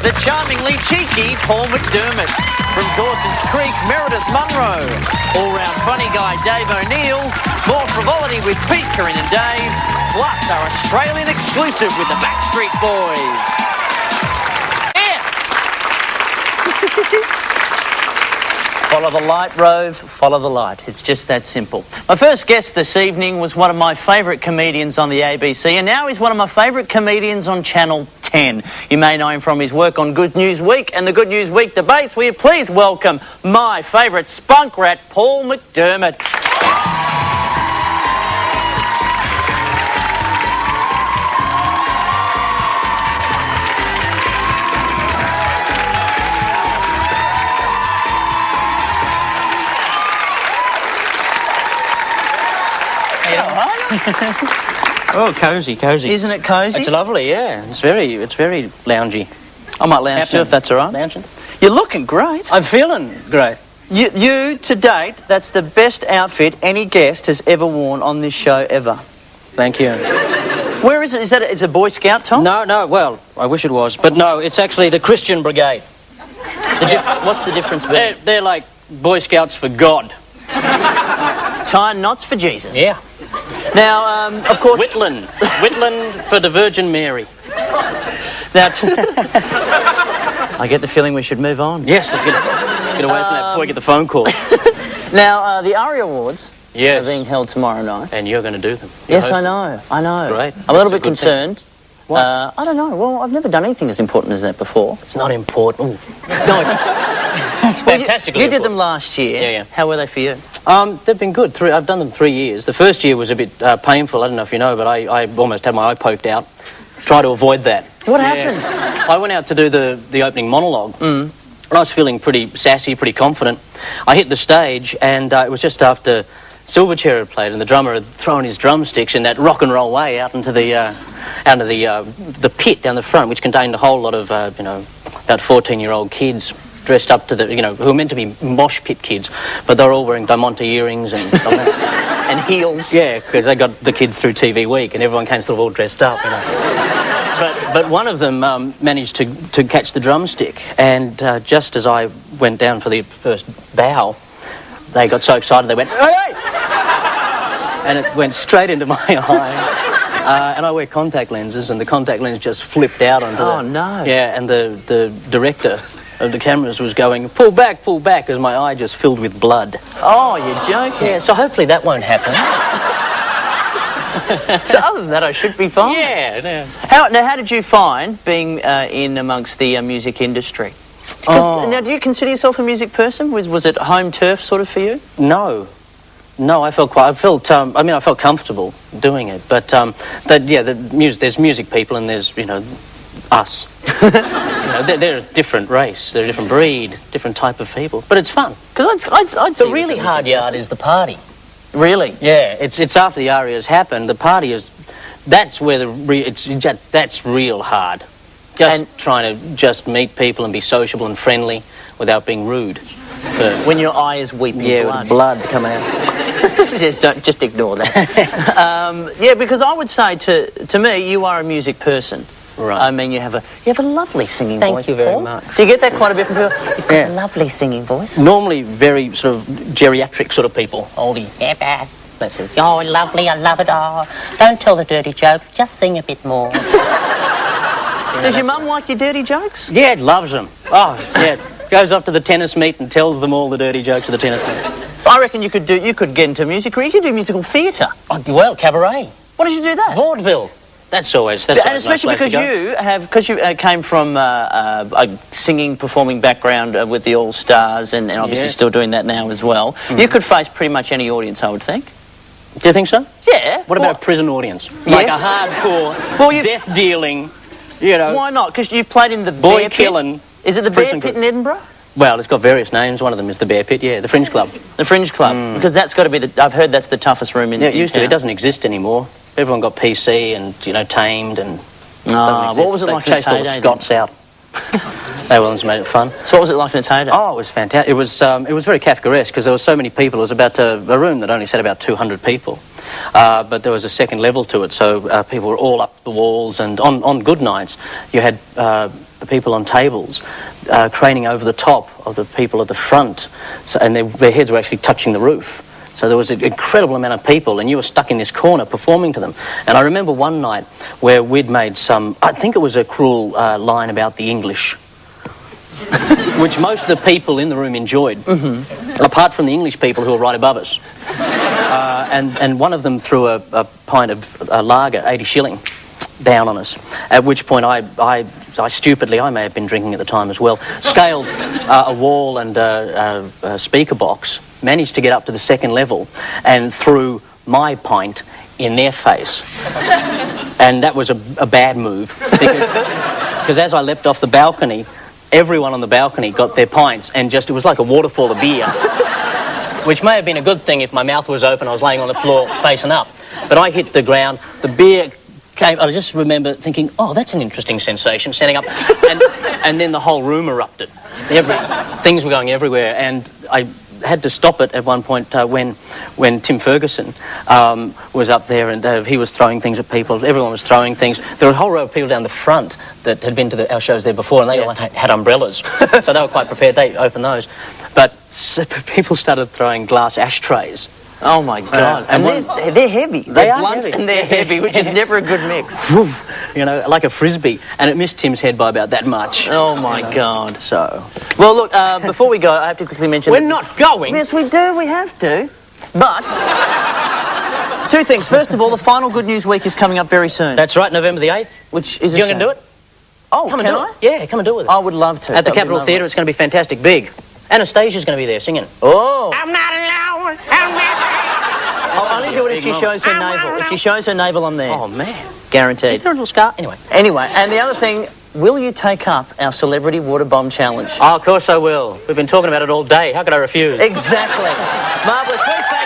the charmingly cheeky Paul McDermott. From Dawson's Creek, Meredith Munro. All-round funny guy Dave O'Neill. More frivolity with Pete, Corinne and Dave. Plus our Australian exclusive with the Backstreet Boys. Yeah! Follow the light, Rove, follow the light. It's just that simple. My first guest this evening was one of my favourite comedians on the ABC, and now he's one of my favourite comedians on Channel 10. You may know him from his work on Good News Week and the Good News Week debates. Will you please welcome my favourite spunk rat, Paul McDermott. Oh, cosy, cosy. Isn't it cosy? It's lovely, yeah. It's very loungy. I might lounge too if that's all right. Lounging. You're looking great. I'm feeling great. You, to date, that's the best outfit any guest has ever worn on this show ever. Thank you. Where is it? Is it a Boy Scout, Tom? No, well, I wish it was. But no, it's actually the Christian Brigade. What's the difference between? They're like Boy Scouts for God. Tying knots for Jesus. Yeah. Now, of course... Whitland for the Virgin Mary. That's... I get the feeling we should move on. Yes, let's get away from that before we get the phone call. Now, the ARIA Awards yes. are being held tomorrow night. And you're going to do them. Yes, I know. Great. I'm a little bit concerned. What? I don't know. Well, I've never done anything as important as that before. It's not important. Ooh. No, It's fantastic. You did them last year. Yeah. How were they for you? They've been good. I've done them 3 years. The first year was a bit painful. I don't know if you know, but I almost had my eye poked out. Try to avoid that. What happened? I went out to do the opening monologue. And I was feeling pretty sassy, pretty confident. I hit the stage, and it was just after Silverchair had played, and the drummer had thrown his drumsticks in that rock and roll way out into the pit down the front, which contained a whole lot of about 14-year-old kids dressed up to who were meant to be mosh pit kids, but they were all wearing Diamante earrings and and heels. Yeah, because they got the kids through TV Week, and everyone came sort of all dressed up. But one of them managed to catch the drumstick, and just as I went down for the first bow, they got so excited they went, "Hey!" And it went straight into my eye. And I wear contact lenses, and the contact lens just flipped out onto Oh, no. Yeah, and the director of the cameras was going, pull back, as my eye just filled with blood. Oh, you're joking. Yeah, so hopefully that won't happen. So other than that, I should be fine. Yeah. How did you find being in amongst the music industry? Now, do you consider yourself a music person? Was it home turf sort of for you? No, I felt comfortable doing it, but there's music people and there's us. They're a different race, they're a different breed, different type of people, but it's fun. Because I'd The really hard yard is the party. Really? Yeah, it's after the arias happen. The party that's where that's real hard. Trying to just meet people and be sociable and friendly without being rude. When your eye is weeping blood. With blood coming out. just ignore that. Because I would say to me, you are a music person. Right. I mean, you have a lovely singing voice. Thank you very Paul. much. Do you get that quite a bit from people? You've got a lovely singing voice. Normally very sort of geriatric sort of people, oldie. Yeah, bad. Oh, lovely, I love it. Oh, don't tell the dirty jokes, just sing a bit more. Does your mum like your dirty jokes? Yeah, loves them. Oh, yeah. Goes up to the tennis meet and tells them all the dirty jokes of the tennis meet. I reckon you could get into music, or you could do musical theatre. Oh, well, cabaret. What did you do that? Vaudeville. That's always and especially because you came from a singing, performing background with the All Stars, and obviously still doing that now as well. You could face pretty much any audience, I would think. Do you think so? Yeah. What about a prison audience? Like a hardcore, death dealing, Why not? Because you've played in the boy Bear killing. Pit. Is it the Bear Pit in Edinburgh? Well, it's got various names. One of them is the Bear Pit, the Fringe Club. The Fringe Club, because that's got to be I've heard that's the toughest room in it used town. to. It doesn't exist anymore. Everyone got PC and, tamed and... what was it like in its heyday? They chased all the Scots out. They made it fun. So what was it like in its heyday? Oh, it was fantastic. It was very Kafkaesque because there were so many people. It was about a room that only sat about 200 people. But there was a second level to it, so people were all up the walls, and on good nights you had the people on tables, craning over the top of the people at the front, so, and their heads were actually touching the roof. So there was an incredible amount of people, and you were stuck in this corner performing to them. And I remember one night where we'd made some, I think it was a cruel line about the English, which most of the people in the room enjoyed, apart from the English people who were right above us. And one of them threw a pint of lager, 80 shilling, down on us, at which point I stupidly, I may have been drinking at the time as well, scaled a wall and a speaker box, managed to get up to the second level and threw my pint in their face. And that was a bad move, because as I leapt off the balcony, everyone on the balcony got their pints, and just, it was like a waterfall of beer, which may have been a good thing if my mouth was open, I was laying on the floor facing up. But I hit the ground, the beer came, I just remember thinking, oh, that's an interesting sensation, standing up, and then the whole room erupted. Things were going everywhere, and I had to stop it at one point when Tim Ferguson was up there, and he was throwing things at people. Everyone was throwing things. There were a whole row of people down the front that had been to our shows there before, and they all had umbrellas, so they were quite prepared. They opened those. But people started throwing glass ashtrays. Oh my God! And they're heavy. They're blunt and they're heavy, which is never a good mix. You know, like a frisbee, and it missed Tim's head by about that much. Oh my God! So, well, look. Before we go, I have to quickly mention we're not going. Yes, we do. We have to. But two things. First of all, the final Good News Week is coming up very soon. That's right, November the 8th. Which is you're going to do it? Oh, come can and do I? it. Yeah, come and do it with us. I would love to. At the Capitol Theatre, it's going to be fantastic big. Anastasia's going to be there singing. Oh. I'm not alone. I'm not. I'll only do it if she shows her navel. If she shows her navel, I'm there. Oh, man. Guaranteed. Is there a little scar? Anyway. Anyway, and the other thing, will you take up our Celebrity Water Bomb Challenge? Oh, of course I will. We've been talking about it all day. How could I refuse? Exactly. Marvellous. Please thank